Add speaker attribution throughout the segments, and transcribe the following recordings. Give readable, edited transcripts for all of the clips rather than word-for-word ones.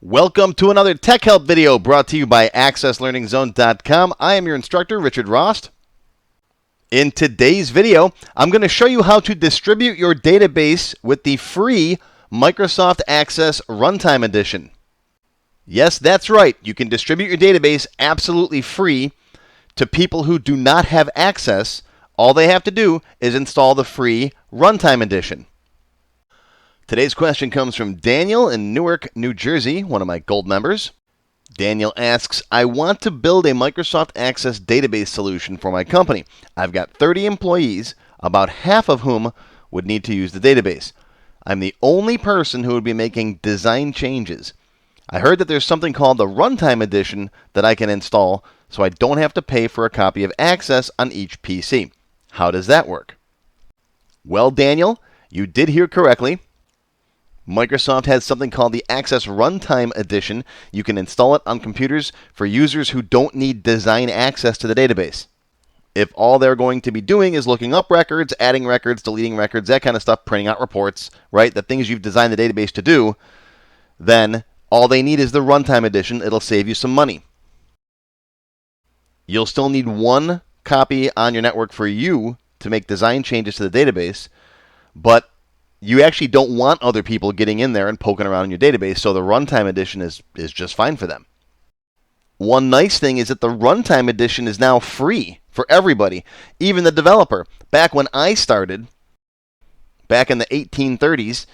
Speaker 1: Welcome to another Tech Help video brought to you by AccessLearningZone.com. I am your instructor, Richard Rost. In today's video, I'm going to show you how to distribute your database with the free Microsoft Access Runtime Edition. Yes, that's right. You can distribute your database absolutely free to people who do not have access. All they have to do is install the free Runtime Edition. Today's question comes from Daniel in Newark, New Jersey, one of my gold members. Daniel asks, I want to build a Microsoft Access database solution for my company. I've got 30 employees, about half of whom would need to use the database. I'm the only person who would be making design changes. I heard that there's something called the Runtime Edition that I can install so I don't have to pay for a copy of Access on each PC. How does that work? Well, Daniel, you did hear correctly. Microsoft has something called the Access Runtime Edition. You can install it on computers for users who don't need design access to the database. If all they're going to be doing is looking up records, adding records, deleting records, that kind of stuff, printing out reports, right, the things you've designed the database to do, then all they need is the Runtime Edition. It'll save you some money. You'll still need one copy on your network for you to make design changes to the database, but you actually don't want other people getting in there and poking around in your database, so the Runtime Edition is just fine for them. One nice thing is that the Runtime Edition is now free for everybody, even the developer. Back when I started, back in the 1830s,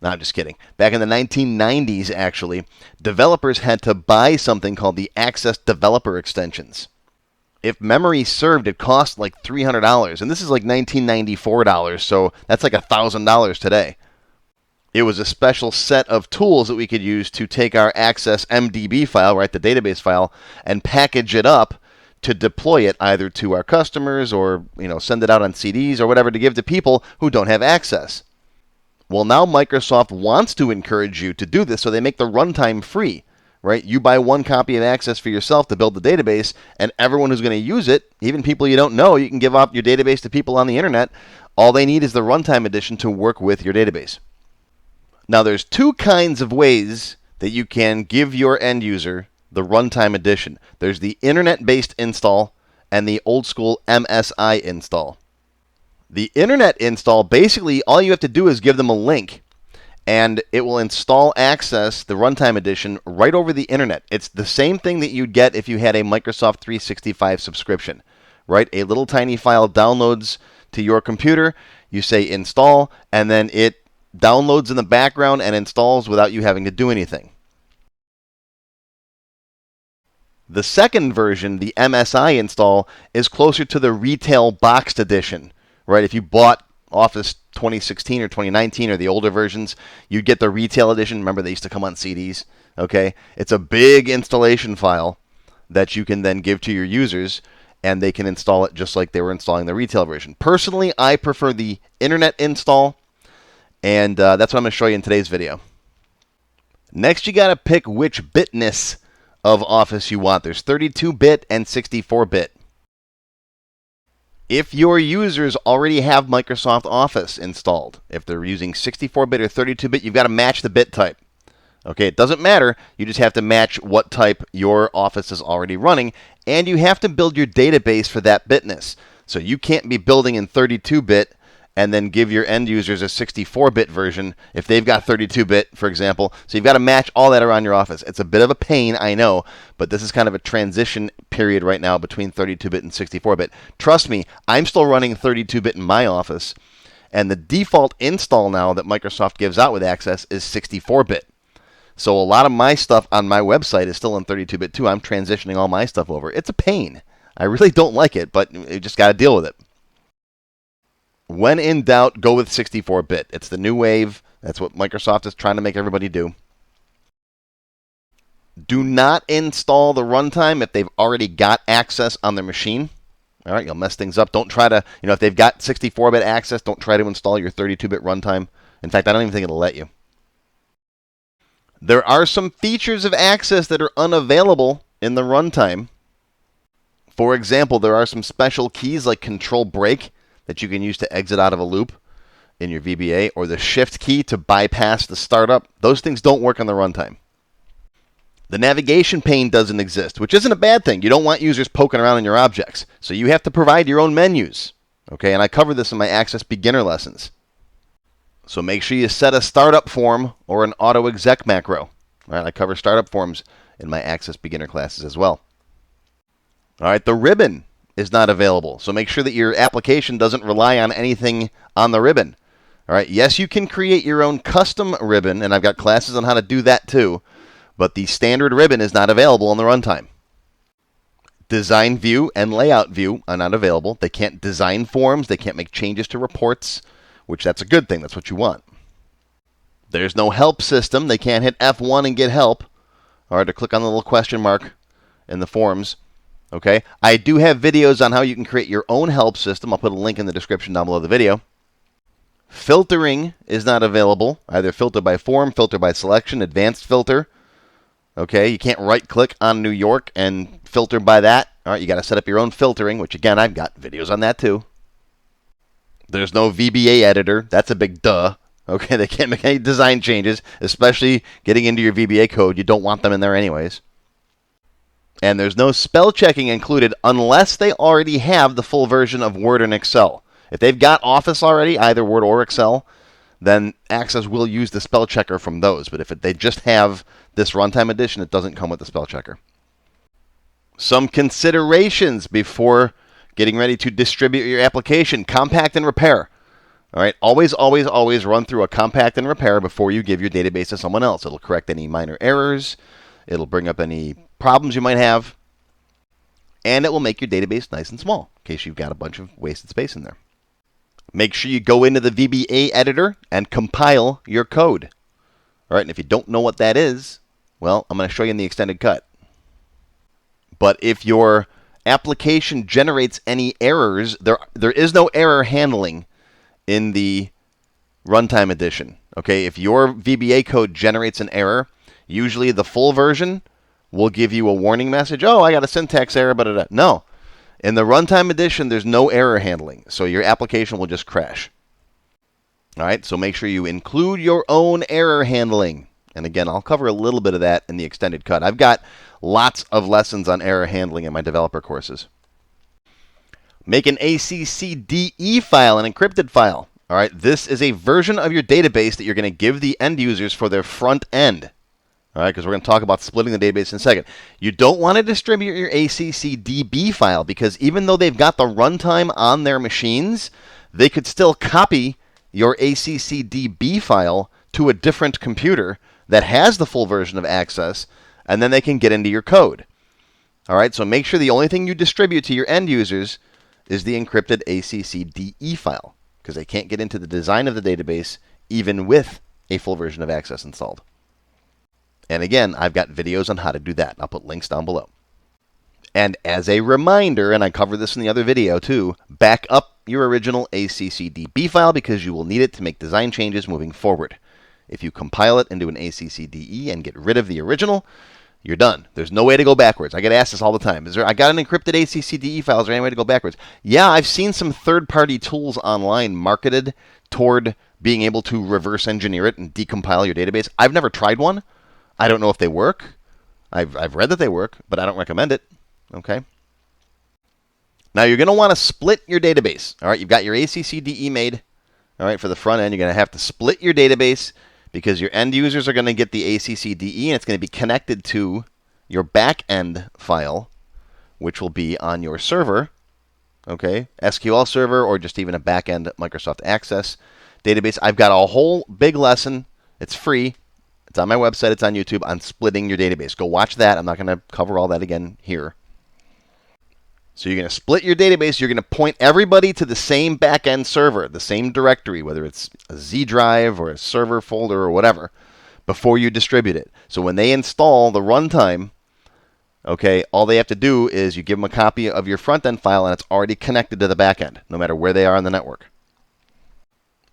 Speaker 1: no, I'm just kidding, back in the 1990s actually, developers had to buy something called the Access Developer Extensions. If memory served, it cost like $300, and this is like $1994, so that's like $1,000 today. It was a special set of tools that we could use to take our Access MDB file, right, the database file, and package it up to deploy it either to our customers or, send it out on CDs or whatever to give to people who don't have access. Well, now Microsoft wants to encourage you to do this, so they make the runtime free. Right? You buy one copy of Access for yourself to build the database, and everyone who's going to use it, even people you don't know, you can give up your database to people on the internet. All they need is the Runtime Edition to work with your database. Now, there's two kinds of ways that you can give your end user the Runtime Edition. There's the internet-based install and the old-school MSI install. The internet install, basically, all you have to do is give them a link, and it will install Access, the Runtime Edition, right over the internet. It's the same thing that you'd get if you had a Microsoft 365 subscription, right? A little tiny file downloads to your computer. You say install, and then it downloads in the background and installs without you having to do anything. The second version, the MSI install, is closer to the retail boxed edition, right? If you bought Office 2016 or 2019 or the older versions, you'd get the retail edition. Remember, they used to come on CDs. Okay, it's a big installation file that you can then give to your users, and they can install it just like they were installing the retail version. Personally, I prefer the internet install, and that's what I'm going to show you in today's video. Next, you got to pick which bitness of Office you want. There's 32-bit and 64-bit. If your users already have Microsoft Office installed, if they're using 64-bit or 32-bit, you've got to match the bit type. Okay, it doesn't matter. You just have to match what type your Office is already running, and you have to build your database for that bitness. So you can't be building in 32-bit and then give your end users a 64-bit version if they've got 32-bit, for example. So you've got to match all that around your Office. It's a bit of a pain, I know, but this is kind of a transition period right now between 32-bit and 64-bit. Trust me, I'm still running 32-bit in my Office, and the default install now that Microsoft gives out with Access is 64-bit. So a lot of my stuff on my website is still in 32-bit too. I'm transitioning all my stuff over. It's a pain. I really don't like it, but you just got to deal with it. When in doubt, go with 64-bit. It's the new wave. That's what Microsoft is trying to make everybody do. Do not install the runtime if they've already got Access on their machine. All right, you'll mess things up. Don't try to, if they've got 64-bit Access, don't try to install your 32-bit runtime. In fact, I don't even think it'll let you. There are some features of Access that are unavailable in the runtime. For example, there are some special keys like Control Break that you can use to exit out of a loop in your VBA, or the Shift key to bypass the startup. Those things don't work on the runtime. The navigation pane doesn't exist, which isn't a bad thing. You don't want users poking around in your objects. So you have to provide your own menus. Okay, and I cover this in my Access beginner lessons. So make sure you set a startup form or an auto exec macro. All right, I cover startup forms in my Access beginner classes as well. All right, the ribbon is not available. So make sure that your application doesn't rely on anything on the ribbon. All right, yes, you can create your own custom ribbon, and I've got classes on how to do that too. But the standard ribbon is not available in the runtime. Design view and layout view are not available. They can't design forms. They can't make changes to reports, which that's a good thing. That's what you want. There's no help system. They can't hit F1 and get help, or to click on the little question mark in the forms. Okay. I do have videos on how you can create your own help system. I'll put a link in the description down below the video. Filtering is not available. Either filter by form, filter by selection, advanced filter. Okay, you can't right-click on New York and filter by that. All right, you got to set up your own filtering, which, again, I've got videos on that, too. There's no VBA editor. That's a big duh. Okay, they can't make any design changes, especially getting into your VBA code. You don't want them in there anyways. And there's no spell checking included unless they already have the full version of Word and Excel. If they've got Office already, either Word or Excel, then Access will use the spell checker from those. But if they just have this Runtime Edition, it doesn't come with the spell checker. Some considerations before getting ready to distribute your application. Compact and repair. All right, always, always, always run through a compact and repair before you give your database to someone else. It'll correct any minor errors. It'll bring up any problems you might have. And it will make your database nice and small in case you've got a bunch of wasted space in there. Make sure you go into the VBA editor and compile your code. All right, and if you don't know what that is, well, I'm going to show you in the extended cut. But if your application generates any errors, there is no error handling in the Runtime Edition. Okay, if your VBA code generates an error, usually the full version will give you a warning message. Oh, I got a syntax error, but no. In the Runtime Edition, there's no error handling, so your application will just crash. All right, so make sure you include your own error handling. And again, I'll cover a little bit of that in the extended cut. I've got lots of lessons on error handling in my developer courses. Make an ACCDE file, an encrypted file. All right, this is a version of your database that you're going to give the end users for their front end. All right, because we're going to talk about splitting the database in a second. You don't want to distribute your ACCDB file because even though they've got the runtime on their machines, they could still copy your ACCDB file to a different computer that has the full version of Access, and then they can get into your code. All right, so make sure the only thing you distribute to your end users is the encrypted ACCDE file because they can't get into the design of the database even with a full version of Access installed. And again, I've got videos on how to do that. I'll put links down below. And as a reminder, and I covered this in the other video too, back up your original ACCDB file because you will need it to make design changes moving forward. If you compile it into an ACCDE and get rid of the original, you're done. There's no way to go backwards. I get asked this all the time. I got an encrypted ACCDE file. Is there any way to go backwards? Yeah, I've seen some third-party tools online marketed toward being able to reverse engineer it and decompile your database. I've never tried one. I don't know if they work. I've read that they work, but I don't recommend it. Okay. Now you're going to want to split your database. All right, you've got your ACCDE made. All right, for the front end, you're going to have to split your database because your end users are going to get the ACCDE and it's going to be connected to your back end file, which will be on your server. Okay, SQL server or just even a back end Microsoft Access database. I've got a whole big lesson. It's free. It's on my website. It's on YouTube on splitting your database. Go watch that. I'm not going to cover all that again here. So you're going to split your database. You're going to point everybody to the same backend server, the same directory, whether it's a Z drive or a server folder or whatever, before you distribute it. So when they install the runtime, okay, all they have to do is you give them a copy of your front end file and it's already connected to the backend, no matter where they are on the network.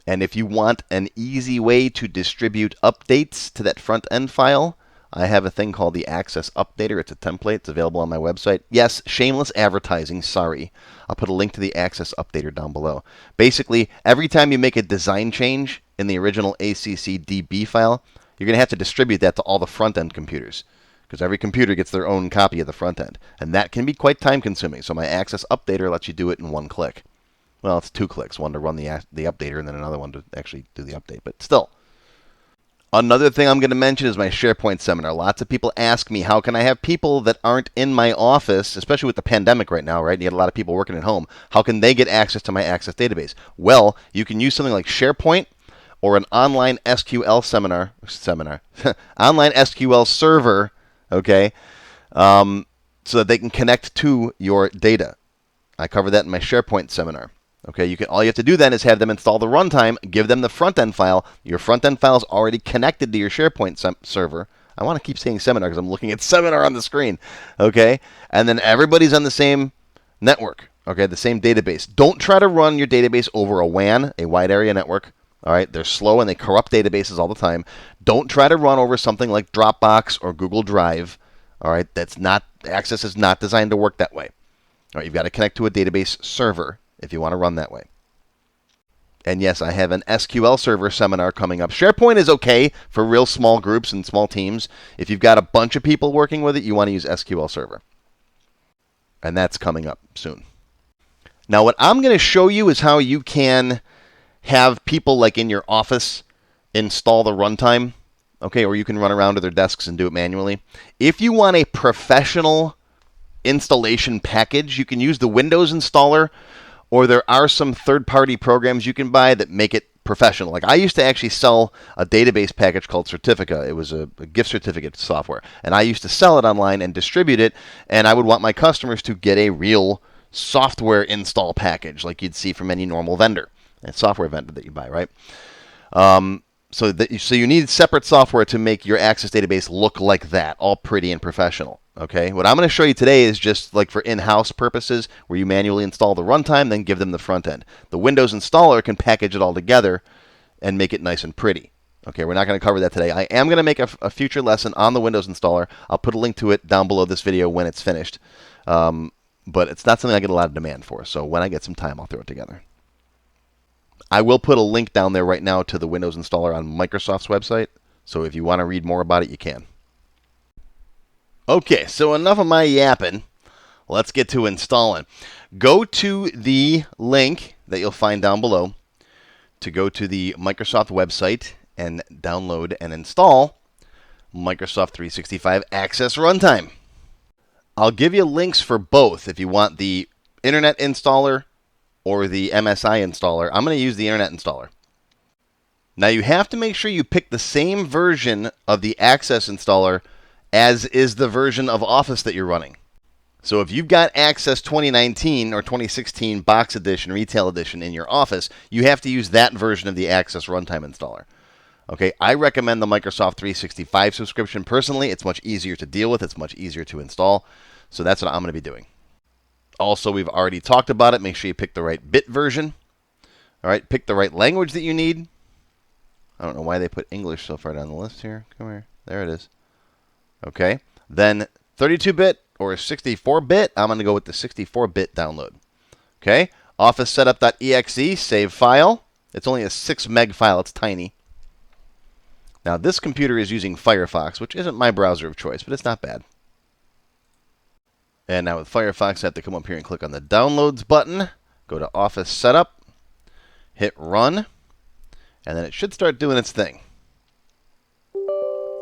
Speaker 1: And if you want an easy way to distribute updates to that front end file, I have a thing called the Access Updater. It's a template. It's available on my website. Yes, shameless advertising. Sorry. I'll put a link to the Access Updater down below. Basically, every time you make a design change in the original ACCDB file, you're going to have to distribute that to all the front end computers. because every computer gets their own copy of the front end. And that can be quite time consuming. So my Access Updater lets you do it in one click. Well, it's 2 clicks, one to run the updater and then another one to actually do the update. But still. Another thing I'm going to mention is my SharePoint seminar. Lots of people ask me, how can I have people that aren't in my office, especially with the pandemic right now, right? You get a lot of people working at home. How can they get access to my Access database? Well, you can use something like SharePoint or an online SQL online SQL server, okay, so that they can connect to your data. I cover that in my SharePoint seminar. Okay, all you have to do then is have them install the runtime, give them the front-end file. Your front-end file is already connected to your SharePoint server. I want to keep saying seminar because I'm looking at seminar on the screen. Okay, and then everybody's on the same network. Okay, the same database. Don't try to run your database over a WAN, a wide area network. All right, they're slow and they corrupt databases all the time. Don't try to run over something like Dropbox or Google Drive. All right, Access is not designed to work that way. All right, you've got to connect to a database server if you want to run that way. And yes, I have an SQL Server seminar coming up. SharePoint is okay for real small groups and small teams. If you've got a bunch of people working with it, you want to use SQL Server. And that's coming up soon. Now, what I'm going to show you is how you can have people like in your office install the runtime, okay, or you can run around to their desks and do it manually. If you want a professional installation package, you can use the Windows installer, or there are some third-party programs you can buy that make it professional. Like I used to actually sell a database package called Certifica. It was a gift certificate software, and I used to sell it online and distribute it, and I would want my customers to get a real software install package like you'd see from any normal vendor, a software vendor that you buy, right? So you need separate software to make your Access database look like that, all pretty and professional. Okay, what I'm going to show you today is just like for in-house purposes, where you manually install the runtime, then give them the front end. The Windows installer can package it all together and make it nice and pretty. Okay, we're not going to cover that today. I am going to make a future lesson on the Windows installer. I'll put a link to it down below this video when it's finished. But it's not something I get a lot of demand for, so when I get some time, I'll throw it together. I will put a link down there right now to the Windows installer on Microsoft's website, so if you want to read more about it, you can. Okay, so enough of my yapping. Let's get to installing. Go to the link that you'll find down below to go to the Microsoft website and download and install Microsoft 365 Access Runtime. I'll give you links for both if you want the Internet installer or the MSI installer. I'm going to use the Internet installer. Now you have to make sure you pick the same version of the Access installer as is the version of Office that you're running. So if you've got Access 2019 or 2016 Box Edition, Retail Edition in your Office, you have to use that version of the Access Runtime installer. Okay, I recommend the Microsoft 365 subscription personally. It's much easier to deal with. It's much easier to install. So that's what I'm going to be doing. Also, we've already talked about it. Make sure you pick the right bit version. All right, pick the right language that you need. I don't know why they put English so far down the list here. Come here. There it is. Okay, then 32-bit or 64-bit. I'm going to go with the 64-bit download. Okay, Office Setup.exe, save file. It's only a 6 meg file. It's tiny. Now, this computer is using Firefox, which isn't my browser of choice, but it's not bad. And now with Firefox, I have to come up here and click on the Downloads button. Go to Office Setup. Hit Run. And then it should start doing its thing.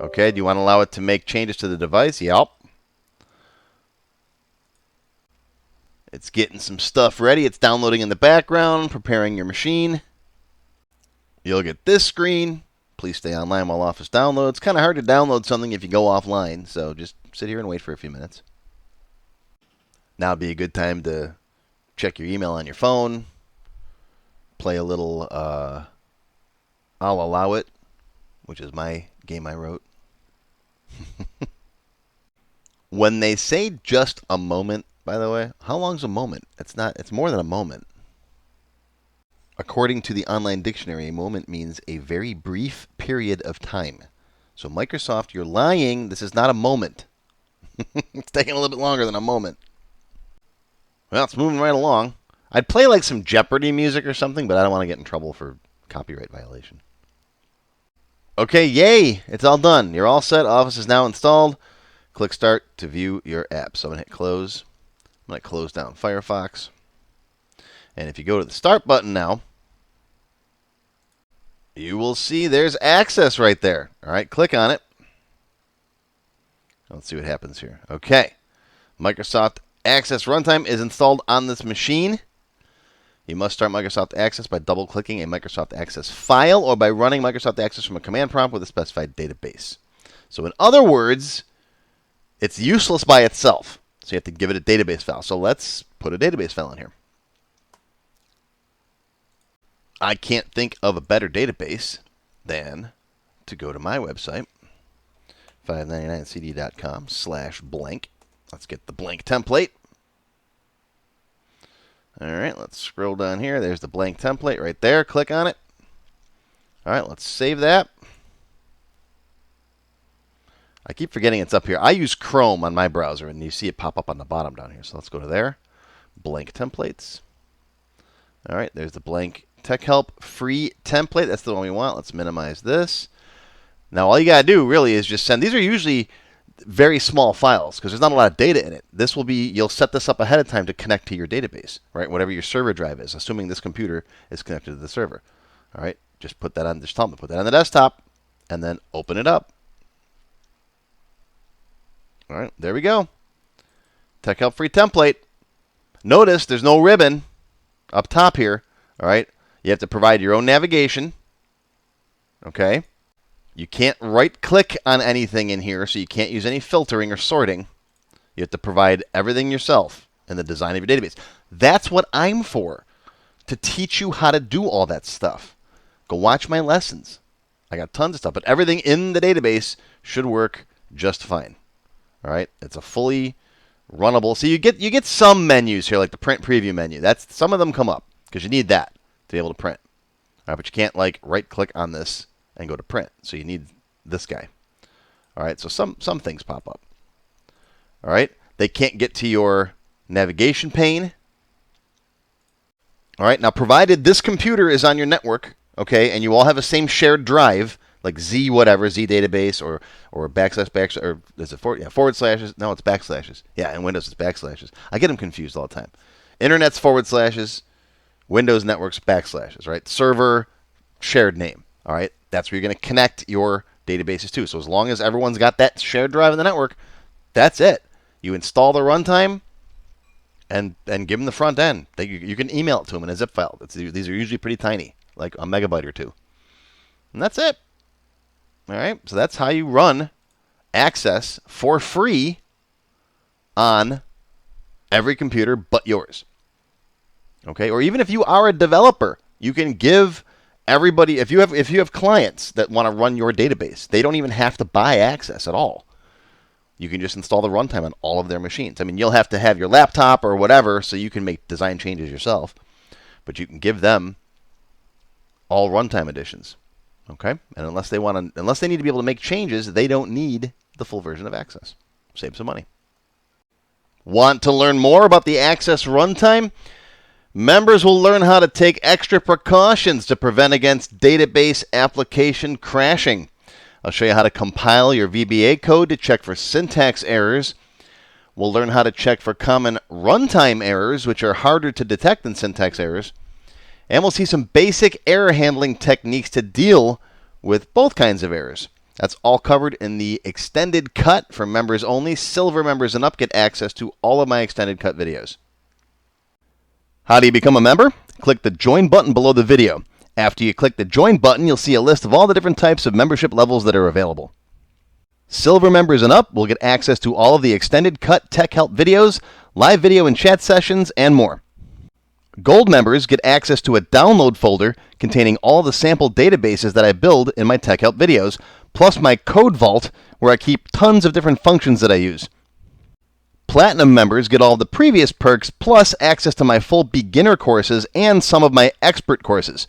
Speaker 1: Okay, do you want to allow it to make changes to the device? Yep. It's getting some stuff ready. It's downloading in the background, preparing your machine. You'll get this screen. Please stay online while Office downloads. Kind of hard to download something if you go offline, so just sit here and wait for a few minutes. Now would be a good time to check your email on your phone. Play a little I'll Allow It, which is my game I wrote. When they say just a moment, by the way, how long's a moment? It's more than a moment. According to the online dictionary, a moment means a very brief period of time. So Microsoft, you're lying. This is not a moment. It's taking a little bit longer than a moment. Well, it's moving right along. I'd play like some Jeopardy music or something, but I don't want to get in trouble for copyright violation. Okay, yay! It's all done. You're all set. Office is now installed. Click Start to view your app. So I'm going to hit Close. I'm going to close down Firefox. And if you go to the Start button now, you will see there's Access right there. All right, click on it. Let's see what happens here. Okay. Microsoft Access Runtime is installed on this machine. You must start Microsoft Access by double-clicking a Microsoft Access file or by running Microsoft Access from a command prompt with a specified database. So in other words, it's useless by itself. So you have to give it a database file. So let's put a database file in here. I can't think of a better database than to go to my website, 599cd.com/blank. Let's get the blank template. All right, let's scroll down here. There's the blank template right there. Click on it. All right, let's save that. I keep forgetting it's up here. I use Chrome on my browser, and you see it pop up on the bottom down here. So let's go to there. Blank templates. All right, there's the blank Tech Help free template. That's the one we want. Let's minimize this. Now, all you got to do really is just send. These are usually very small files because there's not a lot of data in it. This will be, you'll set this up ahead of time to connect to your database, right? Whatever your server drive is, assuming this computer is connected to the server. All right, just put that on, just tell them to put that on the desktop and then open it up. All right, there we go. Tech Help free template. Notice there's no ribbon up top here. All right, you have to provide your own navigation. Okay. You can't right-click on anything in here, so you can't use any filtering or sorting. You have to provide everything yourself in the design of your database. That's what I'm for, to teach you how to do all that stuff. Go watch my lessons. I got tons of stuff, but everything in the database should work just fine. All right, it's a fully runnable. So you get some menus here, like the print preview menu. That's some of them come up because you need that to be able to print. All right, but you can't like right-click on this and go to print. So you need this guy. All right, so some things pop up. All right, they can't get to your navigation pane. All right, now provided this computer is on your network, okay, and you all have the same shared drive, like Z whatever, Z database or backslash, or is it forward slashes? No, it's backslashes. Yeah, in Windows it's backslashes. I get them confused all the time. Internet's forward slashes, Windows networks backslashes, right? Server, shared name. All right, that's where you're going to connect your databases to. So as long as everyone's got that shared drive in the network, that's it. You install the runtime and give them the front end. You can email it to them in a zip file. These are usually pretty tiny, like a megabyte or two. And that's it. All right, so that's how you run Access for free on every computer but yours. Okay, or even if you are a developer, you can give everybody, if you have clients that want to run your database, they don't even have to buy Access at all. You can just install the runtime on all of their machines. I mean, you'll have to have your laptop or whatever so you can make design changes yourself, but you can give them all runtime editions. Okay, and unless they need to be able to make changes, they don't need the full version of Access. Save some money. Want to learn more about the Access runtime? Members will learn how to take extra precautions to prevent against database application crashing. I'll show you how to compile your VBA code to check for syntax errors. We'll learn how to check for common runtime errors, which are harder to detect than syntax errors. And we'll see some basic error handling techniques to deal with both kinds of errors. That's all covered in the extended cut for members only. Silver members and up get access to all of my extended cut videos. How do you become a member? Click the join button below the video. After you click the join button, you'll see a list of all the different types of membership levels that are available. Silver members and up will get access to all of the extended cut tech help videos, live video and chat sessions, and more. Gold members get access to a download folder containing all the sample databases that I build in my tech help videos, plus my code vault where I keep tons of different functions that I use. Platinum members get all the previous perks plus access to my full beginner courses and some of my expert courses.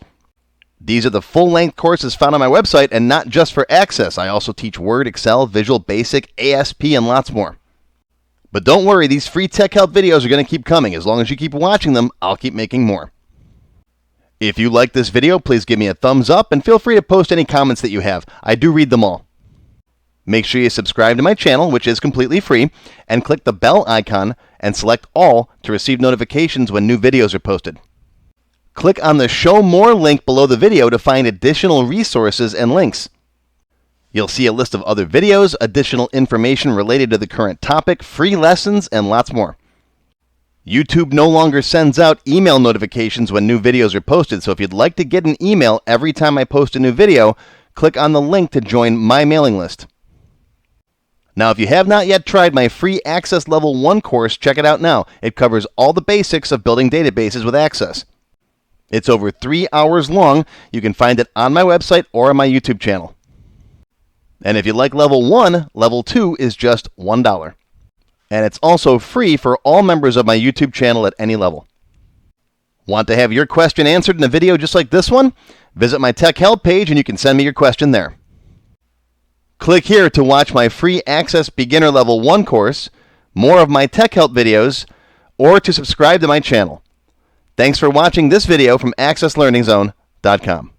Speaker 1: These are the full-length courses found on my website and not just for Access. I also teach Word, Excel, Visual Basic, ASP, and lots more. But don't worry, these free tech help videos are going to keep coming. As long as you keep watching them, I'll keep making more. If you like this video, please give me a thumbs up and feel free to post any comments that you have. I do read them all. Make sure you subscribe to my channel, which is completely free, and click the bell icon and select all to receive notifications when new videos are posted. Click on the Show More link below the video to find additional resources and links. You'll see a list of other videos, additional information related to the current topic, free lessons, and lots more. YouTube no longer sends out email notifications when new videos are posted, so if you'd like to get an email every time I post a new video, click on the link to join my mailing list. Now, if you have not yet tried my free Access Level 1 course, check it out now. It covers all the basics of building databases with Access. It's over 3 hours long. You can find it on my website or on my YouTube channel. And if you like Level 1, Level 2 is just $1. And it's also free for all members of my YouTube channel at any level. Want to have your question answered in a video just like this one? Visit my Tech Help page and you can send me your question there. Click here to watch my free Access Beginner Level 1 course, more of my Tech Help videos, or to subscribe to my channel. Thanks for watching this video from AccessLearningZone.com.